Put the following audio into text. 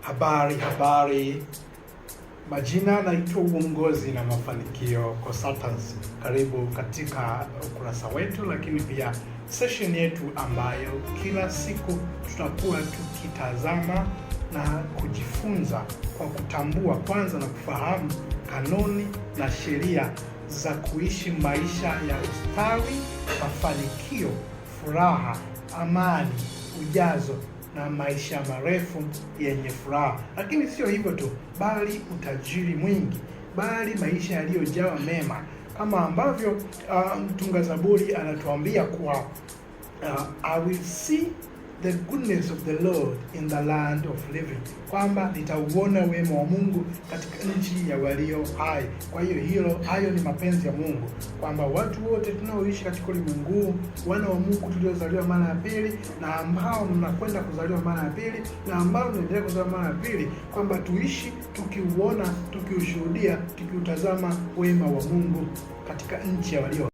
Habari. Majina naitwa Uongozi na Mafanikio Consultants. Karibu katika ukurasa wetu, lakini pia session yetu ambayo kila siku tutakuwa tukitazama na kujifunza kwa kutambua kwanza na kufahamu kanuni na sheria za kuishi maisha ya ustawi, mafanikio, furaha, amani, ujazo na maisha marefu yenye furaha. Lakini sio hivyo tu, bali utajiri mwingi, bali maisha yaliyojawa mema, kama ambavyo mtunga Zaburi anatuambia kuwa I will see the goodness of the Lord in the land of living, kwamba nitauona wema wa Mungu katika nchi ya walio hai. Kwa hiyo hayo ni mapenzi ya Mungu, kwamba watu wote tunaoishi katika ulimwengu, wana wa Mungu tuliozaliwa mara ya pili na ambao mnakwenda kuzaliwa mara ya pili na ambao mnaendelea kuzaliwa mara ya pili, kwamba tuishi tukiuona, tukiushuhudia, tukiutazama wema wa Mungu katika nchi ya walio